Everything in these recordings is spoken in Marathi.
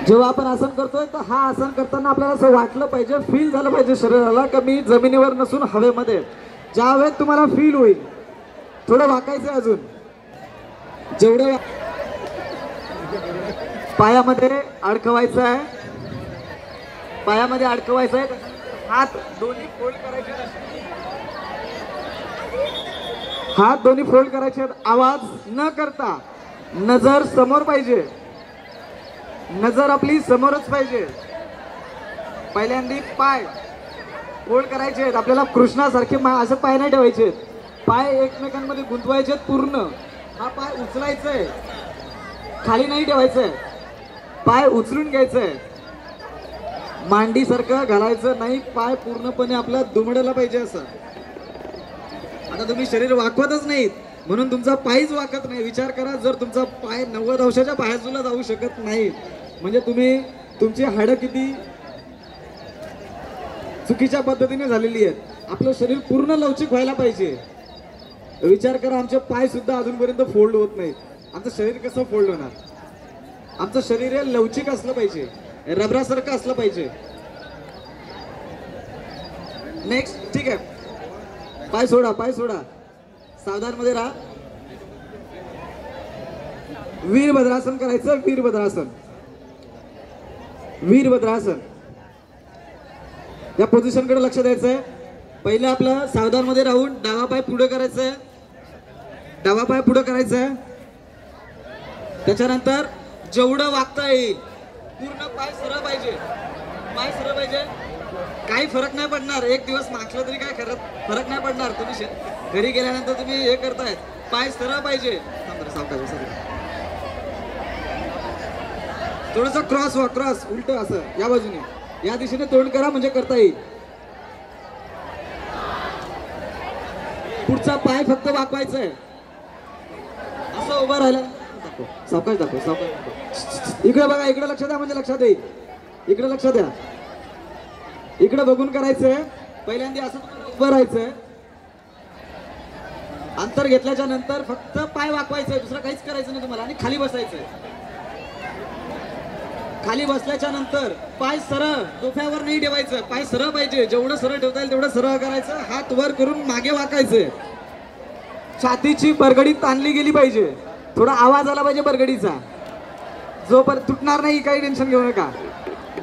जेव्हा आपण आसन करतोय तर हा आसन करताना आपल्याला असं वाटलं पाहिजे, फील झालं पाहिजे शरीराला की मी जमिनीवर नसून हवेमध्ये. ज्या वेळेस तुम्हाला फील होईल थोडं वाकायचं अजून, जेवढं पायामध्ये अडकवायचं आहे, पायामध्ये अडकवायचं आहे. हात दोन्ही फोल्ड करायचे, हात दोन्ही फोल्ड करायचे. आवाज न करता नजर समोर पाहिजे, नजर आपली समोरच पाहिजे. पहिल्यांदा पाय फोल्ड करायचे आहेत आपल्याला, कृष्णासारखे असं पाय नाही ठेवायचे, पाय एकमेकांमध्ये गुंतवायचे पूर्ण. हा पाय उचलायचा आहे, खाली नाही ठेवायचंय, पाय उचलून घ्यायचंय, मांडीसारखं घालायचं नाही, पाय पूर्णपणे आपला दुमडायला पाहिजे असं. आता तुम्ही शरीर वाकवतच नाहीत म्हणून तुमचा पायच वाकत नाही. विचार करा, जर तुमचा पाय 90 अंशाच्या बाजूला जाऊ शकत नाही म्हणजे तुम्ही तुमची हाडं किती चुकीच्या पद्धतीने झालेली आहेत. आपलं शरीर पूर्ण लवचिक व्हायला पाहिजे. विचार करा, आमचे पाय सुद्धा अजूनपर्यंत फोल्ड होत नाहीत. आमचं शरीर कसं फोल्ड होणार? आमचं शरीर हे लवचिक असलं पाहिजे, रबरासारखं असलं पाहिजे. नेक्स्ट, ठीक आहे, पाय सोडा, पाय सोडा, सावधान मध्ये राहा. वीरभद्रासन करायचं, वीरभद्रासन, वीरभद्रासन. या पोझिशन कडे लक्ष द्यायचंय. पहिलं आपलं सावधान मध्ये राहून डावा पाय पुढे करायचंय, डावा पाय पुढे करायचंय. त्याच्यानंतर जेवढं वाकता येईल पूर्ण पाय सरळ पाहिजे, पाय सरळ पाहिजे. काही फरक नाही पडणार, एक दिवस मागलं तरी काय फरक नाही पडणार. तुम्ही घरी गेल्यानंतर तुम्ही हे करतायत, पाय सरळ पाहिजे. थोडस क्रॉस व्हा, क्रॉस उलट असं या बाजूने, या दिशेने तोंड करा म्हणजे करता येईल. पुढचा पाय फक्त वाकवायचा आहे, असं उभं राहिलं. सावकाश दाखव, सावकाश दाखव. इकडे बघा, इकडे लक्ष द्या म्हणजे लक्षात येईल. इकडे लक्ष द्या, इकडे बघून करायचंय. पहिल्यांदा असं उभं राहायचंय, अंतर घेतल्याच्या नंतर फक्त पाय वाकवायचंय, दुसरं काहीच करायचं नाही तुम्हाला. आणि खाली बसायचंय. खाली बसल्याच्या नंतर पाय सरळ, डोक्यावर नाही ठेवायचं, पाय सरळ पाहिजे. जेवढं सरळ ठेवता येईल तेवढं सरळ करायचं. हात वर करून मागे वाकायचंय. छातीची बरगडी ताणली गेली पाहिजे, थोडा आवाज आला पाहिजे बरगडीचा. जोपर्यंत तुटणार नाही, काही टेन्शन घेऊ नका.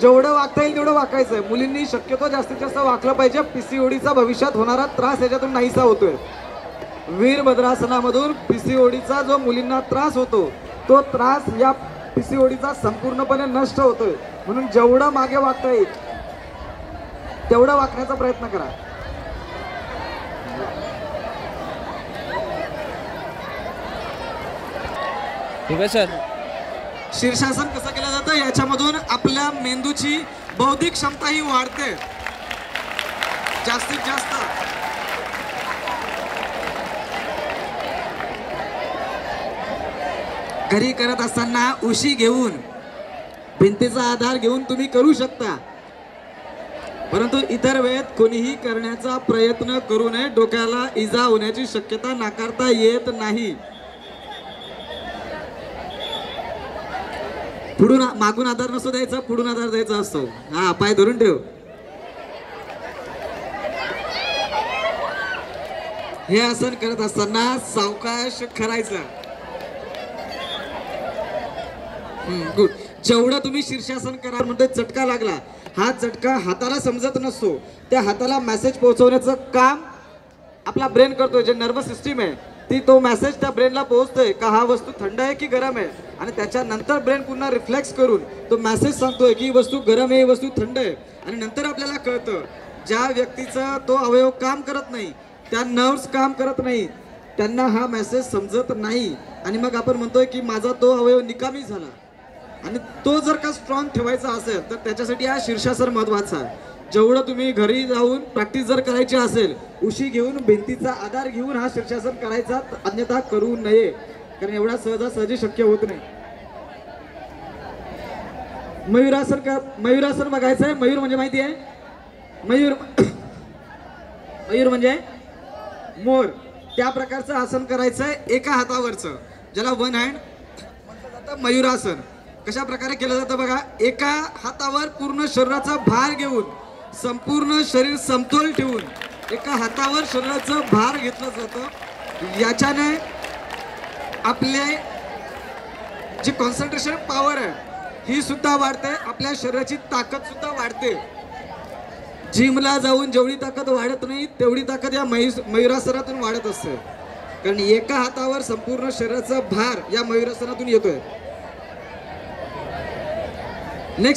जेवढं वाकता येईल तेवढं वाकायचंय. मुलींनी शक्यतो जास्तीत जास्त वाकलं पाहिजे. पीसीओडीचा भविष्यात होणारा त्रास याच्यातून नाहीसा होतोय. वीरभद्रासनामधून पीसीओडीचा जो मुलींना त्रास होतो तो त्रास या पीसीओडीचा संपूर्णपणे नष्ट होतोय. म्हणून जेवढं मागे वाकता येईल तेवढं वाकण्याचा प्रयत्न करा. ठीक आहे सर. शीर्षासन कसं केलं जातं, याच्यामधून आपल्या मेंदूची बौद्धिक क्षमता ही वाढते जास्तीत जास्त. घरी करत असताना उशी घेऊन, भिंतीचा आधार घेऊन तुम्ही करू शकता, परंतु इतर वेळेत कोणीही करण्याचा प्रयत्न करू नये. डोक्याला इजा होण्याची शक्यता नाकारता येत नाही. पुढून मागून आधार नसतो द्यायचा, पुढून आधार द्यायचा असतो. हा, पाय धरून ठेव. हे आसन करत असताना सावकाश करायचं. गुड. जेवढं तुम्ही शीर्षासन करा म्हणते चटका लागला, हा चटका हाताला समजत नसतो. त्या हाताला मेसेज पोहोचवण्याचं काम आपला ब्रेन करतोय. जे नर्वस सिस्टीम आहे ती तो मेसेज त्या ब्रेनला पोहोचतोय का हा वस्तू थंड आहे की गरम आहे. आणि त्याच्यानंतर ब्रेन पुन्हा रिफ्लेक्स करून तो मेसेज सांगतोय की ही वस्तू गरम आहे, ही वस्तू थंड आहे. आणि नंतर आपल्याला कळतं ज्या व्यक्तीचा तो अवयव काम करत नाही, त्या नर्व्स काम करत नाही, त्यांना हा मेसेज समजत नाही. आणि मग आपण म्हणतोय की माझा तो अवयव निकामी झाला. आणि तो जर का स्ट्रॉंग ठेवायचा असेल तर त्याच्यासाठी हा शीर्षासन महत्वाचा आहे. जेवढं तुम्ही घरी जाऊन प्रॅक्टिस जर करायची असेल, उशी घेऊन, भिंतीचा आधार घेऊन हा शीर्षासन करायचा, अन्यथा करू नये. कारण एवढा सहजासहजी शक्य होत नाही. मयूरासन का, मयूरासन बघायचंय. मयूर म्हणजे माहिती आहे, मयूर मयूर म्हणजे मोर. त्या प्रकारचं आसन करायचंय एका हातावरचं, ज्याला वन हँड म्हटलं जातं मयूरासन. कशा प्रकारे केलं जातं बघा. एका हातावर पूर्ण शरीराचा भार घेऊन, संपूर्ण शरीर समतोल ठेवून एका हातावर शरीराचं भार घेतलं जातं. याच्याने आपले जी कॉन्सन्ट्रेशन पॉवर आहे ही सुद्धा वाढते, आपल्या शरीराची ताकद सुद्धा वाढते. जिमला जाऊन जेवढी ताकद वाढत नाही तेवढी ताकद या मयुरासनातून वाढत असते, कारण एका हातावर संपूर्ण शरीराचा भार या मयुरासनातून येतोय. नेक्स्ट